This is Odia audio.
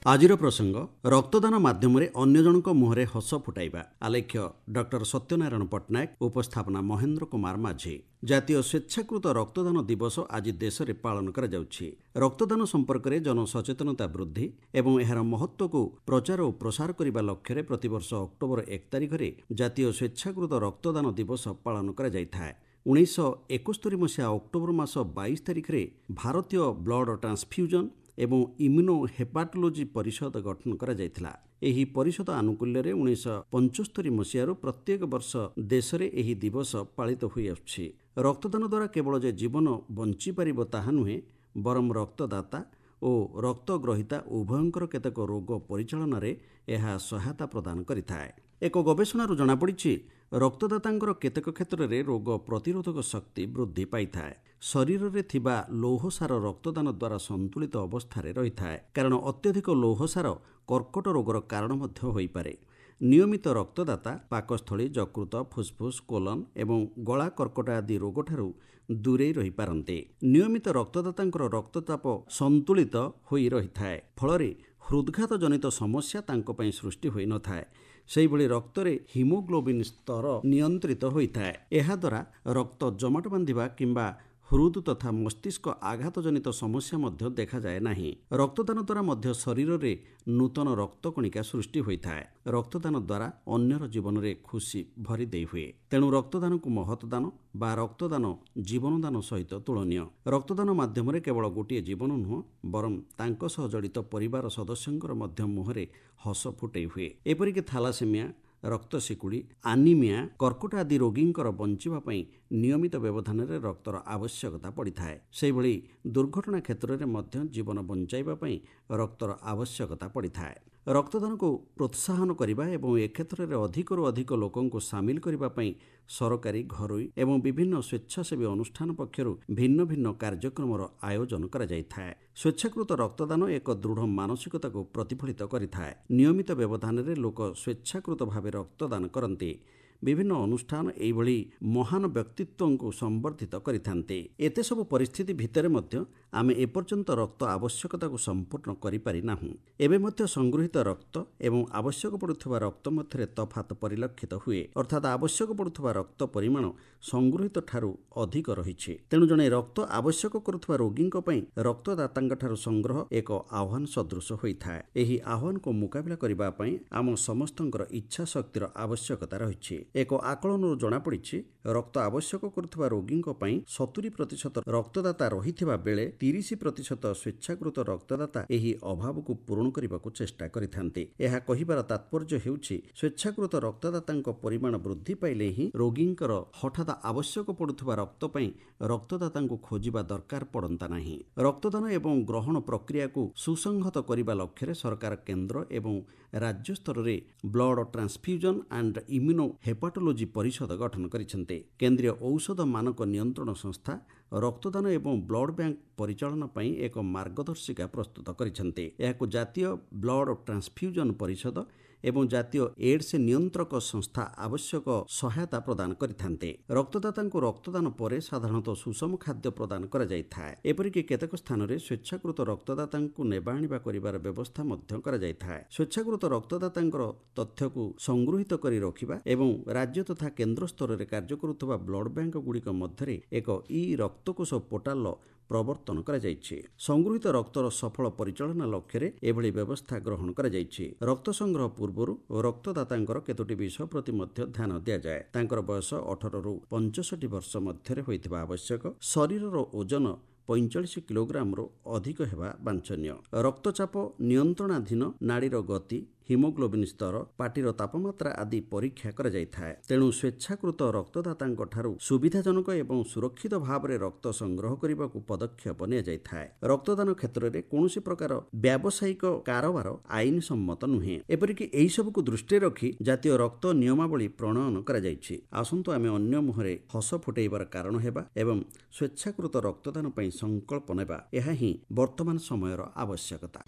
ଆଜିର ପ୍ରସଙ୍ଗ ରକ୍ତଦାନ ମାଧ୍ୟମରେ ଅନ୍ୟ ଜଣଙ୍କ ମୁହଁରେ ହସ ଫୁଟାଇବା। ଆଲେଖ୍ୟ ଡକ୍ଟର ସତ୍ୟନାରାୟଣ ପଟ୍ଟନାୟକ, ଉପସ୍ଥାପନା ମହେନ୍ଦ୍ର କୁମାର ମାଝୀ। ଜାତୀୟ ସ୍ୱେଚ୍ଛାକୃତ ରକ୍ତଦାନ ଦିବସ ଆଜି ଦେଶରେ ପାଳନ କରାଯାଉଛି। ରକ୍ତଦାନ ସମ୍ପର୍କରେ ଜନସଚେତନତା ବୃଦ୍ଧି ଏବଂ ଏହାର ମହତ୍ତ୍ୱକୁ ପ୍ରଚାର ଓ ପ୍ରସାର କରିବା ଲକ୍ଷ୍ୟରେ ପ୍ରତିବର୍ଷ ଅକ୍ଟୋବର 1 ତାରିଖରେ ଜାତୀୟ ସ୍ୱେଚ୍ଛାକୃତ ରକ୍ତଦାନ ଦିବସ ପାଳନ କରାଯାଇଥାଏ। 1971 ମସିହା ଅକ୍ଟୋବର ମାସ 22 ତାରିଖରେ ଭାରତୀୟ ବ୍ଲଡ ଟ୍ରାନ୍ସଫ୍ୟୁଜନ ଏବଂ ଇମ୍ୟୁନୋ ହେପାଟୋଲୋଜି ପରିଷଦ ଗଠନ କରାଯାଇଥିଲା। ଏହି ପରିଷଦ ଆନୁକୂଲ୍ୟରେ 1975 ମସିହାରୁ ପ୍ରତ୍ୟେକ ବର୍ଷ ଦେଶରେ ଏହି ଦିବସ ପାଳିତ ହୋଇଆସୁଛି। ରକ୍ତଦାନ ଦ୍ୱାରା କେବଳ ଯେ ଜୀବନ ବଞ୍ଚିପାରିବ ତାହା ନୁହେଁ, ବରଂ ରକ୍ତଦାତା ଓ ରକ୍ତଗ୍ରହୀତା ଉଭୟଙ୍କର କେତେକ ରୋଗ ପରିଚାଳନାରେ ଏହା ସହାୟତା ପ୍ରଦାନ କରିଥାଏ। ଏକ ଗବେଷଣାରୁ ଜଣାପଡ଼ିଛି, ରକ୍ତଦାତାଙ୍କର କେତେକ କ୍ଷେତ୍ରରେ ରୋଗ ପ୍ରତିରୋଧକ ଶକ୍ତି ବୃଦ୍ଧି ପାଇଥାଏ। ଶରୀରରେ ଥିବା ଲୌହସାର ରକ୍ତଦାନ ଦ୍ୱାରା ସନ୍ତୁଳିତ ଅବସ୍ଥାରେ ରହିଥାଏ, କାରଣ ଅତ୍ୟଧିକ ଲୌହସାର କର୍କଟ ରୋଗର କାରଣ ମଧ୍ୟ ହୋଇପାରେ। ନିୟମିତ ରକ୍ତଦାତା ପାକସ୍ଥଳୀ, ଯକୃତ, ଫୁସ୍ଫୁସ୍, କୋଲନ୍ ଏବଂ ଗଳା କର୍କଟ ଆଦି ରୋଗଠାରୁ ଦୂରେଇ ରହିପାରନ୍ତି। ନିୟମିତ ରକ୍ତଦାତାଙ୍କର ରକ୍ତଚାପ ସନ୍ତୁଳିତ ହୋଇ ରହିଥାଏ, ଫଳରେ ହୃଦ୍ଘାତ ଜନିତ ସମସ୍ୟା ତାଙ୍କ ପାଇଁ ସୃଷ୍ଟି ହୋଇନଥାଏ। ସେହିଭଳି ରକ୍ତରେ ହିମୋଗ୍ଲୋବିନ୍ ସ୍ତର ନିୟନ୍ତ୍ରିତ ହୋଇଥାଏ। ଏହାଦ୍ୱାରା ରକ୍ତ ଜମାଟ ବାନ୍ଧିବା କିମ୍ବା ହୃଦ ତଥା ମସ୍ତିଷ୍କ ଆଘାତ ଜନିତ ସମସ୍ୟା ମଧ୍ୟ ଦେଖାଯାଏ ନାହିଁ। ରକ୍ତଦାନ ଦ୍ୱାରା ମଧ୍ୟ ଶରୀରରେ ନୂତନ ରକ୍ତକଣିକା ସୃଷ୍ଟି ହୋଇଥାଏ। ରକ୍ତଦାନ ଦ୍ୱାରା ଅନ୍ୟର ଜୀବନରେ ଖୁସି ଭରି ଦେଇ ହୁଏ। ତେଣୁ ରକ୍ତଦାନକୁ ମହତଦାନ ବା ରକ୍ତଦାନ ଜୀବନଦାନ ସହିତ ତୁଳନୀୟ। ରକ୍ତଦାନ ମାଧ୍ୟମରେ କେବଳ ଗୋଟିଏ ଜୀବନ ନୁହଁ, ବରଂ ତାଙ୍କ ସହ ଜଡ଼ିତ ପରିବାର ସଦସ୍ୟଙ୍କର ମଧ୍ୟ ମୁହଁରେ ହସ ଫୁଟେଇ ହୁଏ। ଏପରିକି ଥାଲାସେମିଆ, ରକ୍ତଶିକୁଳି, ଆନିମିଆ, କର୍କଟ ଆଦି ରୋଗୀଙ୍କର ବଞ୍ଚିବା ପାଇଁ ନିୟମିତ ବ୍ୟବଧାନରେ ରକ୍ତର ଆବଶ୍ୟକତା ପଡ଼ିଥାଏ। ସେହିଭଳି ଦୁର୍ଘଟଣା କ୍ଷେତ୍ରରେ ମଧ୍ୟ ଜୀବନ ବଞ୍ଚାଇବା ପାଇଁ ରକ୍ତର ଆବଶ୍ୟକତା ପଡ଼ିଥାଏ। ରକ୍ତଦାନକୁ ପ୍ରୋତ୍ସାହନ କରିବା ଏବଂ ଏ କ୍ଷେତ୍ରରେ ଅଧିକରୁ ଅଧିକ ଲୋକଙ୍କୁ ସାମିଲ କରିବା ପାଇଁ ସରକାରୀ, ଘରୋଇ ଏବଂ ବିଭିନ୍ନ ସ୍ୱେଚ୍ଛାସେବୀ ଅନୁଷ୍ଠାନ ପକ୍ଷରୁ ଭିନ୍ନ ଭିନ୍ନ କାର୍ଯ୍ୟକ୍ରମର ଆୟୋଜନ କରାଯାଇଥାଏ। ସ୍ୱେଚ୍ଛାକୃତ ରକ୍ତଦାନ ଏକ ଦୃଢ଼ ମାନସିକତାକୁ ପ୍ରତିଫଳିତ କରିଥାଏ। ନିୟମିତ ବ୍ୟବଧାନରେ ଲୋକ ସ୍ୱେଚ୍ଛାକୃତ ଭାବେ ରକ୍ତଦାନ କରନ୍ତି। ବିଭିନ୍ନ ଅନୁଷ୍ଠାନ ଏହିଭଳି ମହାନ ବ୍ୟକ୍ତିତ୍ୱଙ୍କୁ ସମ୍ବର୍ଦ୍ଧିତ କରିଥାନ୍ତି। ଏତେ ସବୁ ପରିସ୍ଥିତି ଭିତରେ ମଧ୍ୟ ଆମେ ଏପର୍ଯ୍ୟନ୍ତ ରକ୍ତ ଆବଶ୍ୟକତାକୁ ସମ୍ପୂର୍ଣ୍ଣ କରିପାରି ନାହୁଁ। ଏବେ ମଧ୍ୟ ସଂଗୃହୀତ ରକ୍ତ ଏବଂ ଆବଶ୍ୟକ ପଡ଼ୁଥିବା ରକ୍ତ ମଧ୍ୟରେ ତଫାତ ପରିଲକ୍ଷିତ ହୁଏ, ଅର୍ଥାତ୍ ଆବଶ୍ୟକ ପଡ଼ୁଥିବା ରକ୍ତ ପରିମାଣ ସଂଗୃହୀତ ଠାରୁ ଅଧିକ ରହିଛି। ତେଣୁ ଜଣେ ରକ୍ତ ଆବଶ୍ୟକ କରୁଥିବା ରୋଗୀଙ୍କ ପାଇଁ ରକ୍ତଦାତାଙ୍କଠାରୁ ସଂଗ୍ରହ ଏକ ଆହ୍ୱାନ ସଦୃଶ ହୋଇଥାଏ। ଏହି ଆହ୍ୱାନକୁ ମୁକାବିଲା କରିବା ପାଇଁ ଆମ ସମସ୍ତଙ୍କର ଇଚ୍ଛା ଶକ୍ତିର ଆବଶ୍ୟକତା ରହିଛି। ଏକ ଆକଳନରୁ ଜଣାପଡ଼ିଛି, ରକ୍ତ ଆବଶ୍ୟକ କରୁଥିବା ରୋଗୀଙ୍କ ପାଇଁ 70% ରକ୍ତଦାତା ରହିଥିବା ବେଳେ 30% ସ୍ୱେଚ୍ଛାକୃତ ରକ୍ତଦାତା ଏହି ଅଭାବକୁ ପୂରଣ କରିବାକୁ ଚେଷ୍ଟା କରିଥାନ୍ତି। ଏହା କହିବାର ତାତ୍ପର୍ଯ୍ୟ ହେଉଛି, ସ୍ୱେଚ୍ଛାକୃତ ରକ୍ତଦାତାଙ୍କ ପରିମାଣ ବୃଦ୍ଧି ପାଇଲେ ହିଁ ରୋଗୀଙ୍କର ହଠାତ୍ ଆବଶ୍ୟକ ପଡ଼ୁଥିବା ରକ୍ତ ପାଇଁ ରକ୍ତଦାତାଙ୍କୁ ଖୋଜିବା ଦରକାର ପଡ଼ନ୍ତା ନାହିଁ। ରକ୍ତଦାନ ଏବଂ ଗ୍ରହଣ ପ୍ରକ୍ରିୟାକୁ ସୁସଂହତ କରିବା ଲକ୍ଷ୍ୟରେ ସରକାର କେନ୍ଦ୍ର ଏବଂ ରାଜ୍ୟ ସ୍ତରରେ blood transfusion and immuno hepatology ପରିଷଦ ଗଠନ କରିଛନ୍ତି। କେନ୍ଦ୍ରୀୟ ଔଷଧ ମାନକ ନିୟନ୍ତ୍ରଣ ସଂସ୍ଥା ରକ୍ତଦାନ ଏବଂ ବ୍ଲଡ ବ୍ୟାଙ୍କ ପରିଚାଳନା ପାଇଁ ଏକ ମାର୍ଗଦର୍ଶିକା ପ୍ରସ୍ତୁତ କରିଛନ୍ତି। ଏହାକୁ ଜାତୀୟ ବ୍ଲଡ ଟ୍ରାନ୍ସଫ୍ୟୁଜନ ପରିଷଦ ଏବଂ ଜାତୀୟ ଏଡ୍ସ ନିୟନ୍ତ୍ରକ ସଂସ୍ଥା ଆବଶ୍ୟକ ସହାୟତା ପ୍ରଦାନ କରିଥାନ୍ତି। ରକ୍ତଦାତାଙ୍କୁ ରକ୍ତଦାନ ପରେ ସାଧାରଣତଃ ସୁଷମ ଖାଦ୍ୟ ପ୍ରଦାନ କରାଯାଇଥାଏ। ଏପରିକି କେତେକ ସ୍ଥାନରେ ସ୍ୱେଚ୍ଛାକୃତ ରକ୍ତଦାତାଙ୍କୁ ନେବା ଆଣିବା କରିବାର ବ୍ୟବସ୍ଥା ମଧ୍ୟ କରାଯାଇଥାଏ। ସ୍ୱେଚ୍ଛାକୃତ ରକ୍ତଦାତାଙ୍କର ତଥ୍ୟକୁ ସଂଗୃହୀତ କରି ରଖିବା ଏବଂ ରାଜ୍ୟ ତଥା କେନ୍ଦ୍ର ସ୍ତରରେ କାର୍ଯ୍ୟ କରୁଥିବା ବ୍ଲଡ ବ୍ୟାଙ୍କ ଗୁଡ଼ିକ ମଧ୍ୟରେ ଏକ ରକ୍ତକୋଷ ପୋର୍ଟାଲର ପ୍ରବର୍ତ୍ତନ କରାଯାଇଛି। ସଂଗୃହୀତ ରକ୍ତର ସଫଳ ପରିଚାଳନା ଲକ୍ଷ୍ୟରେ ଏଭଳି ବ୍ୟବସ୍ଥା ଗ୍ରହଣ କରାଯାଇଛି। ରକ୍ତ ସଂଗ୍ରହ ପୂର୍ବରୁ ରକ୍ତଦାତାଙ୍କର କେତୋଟି ବିଷୟ ପ୍ରତି ମଧ୍ୟ ଧ୍ୟାନ ଦିଆଯାଏ। ତାଙ୍କର ବୟସ 18ରୁ 65 ବର୍ଷ ମଧ୍ୟରେ ହୋଇଥିବା ଆବଶ୍ୟକ। ଶରୀରର ଓଜନ 45 କିଲୋଗ୍ରାମରୁ ଅଧିକ ହେବା ବାଞ୍ଛନୀୟ। ରକ୍ତଚାପ ନିୟନ୍ତ୍ରଣାଧୀନ, ନାଡିର ଗତି, ହିମୋଗ୍ଲୋବିନ୍ ସ୍ତର, ପାଟିର ତାପମାତ୍ରା ଆଦି ପରୀକ୍ଷା କରାଯାଇଥାଏ। ତେଣୁ ସ୍ୱେଚ୍ଛାକୃତ ରକ୍ତଦାତାଙ୍କ ଠାରୁ ସୁବିଧାଜନକ ଏବଂ ସୁରକ୍ଷିତ ଭାବରେ ରକ୍ତ ସଂଗ୍ରହ କରିବାକୁ ପଦକ୍ଷେପ ନିଆଯାଇଥାଏ। ରକ୍ତଦାନ କ୍ଷେତ୍ରରେ କୌଣସି ପ୍ରକାର ବ୍ୟାବସାୟିକ କାରବାର ଆଇନ ସମ୍ମତ ନୁହେଁ। ଏପରିକି ଏହିସବୁକୁ ଦୃଷ୍ଟିରେ ରଖି ଜାତୀୟ ରକ୍ତ ନିୟମାବଳୀ ପ୍ରଣୟନ କରାଯାଇଛି। ଆସନ୍ତୁ ଆମେ ଅନ୍ୟ ମୁହଁରେ ହସ ଫୁଟେଇବାର କାରଣ ହେବା ଏବଂ ସ୍ୱେଚ୍ଛାକୃତ ରକ୍ତଦାନ ପାଇଁ ସଂକଳ୍ପ ନେବା। ଏହା ହିଁ ବର୍ତ୍ତମାନ ସମୟର ଆବଶ୍ୟକତା।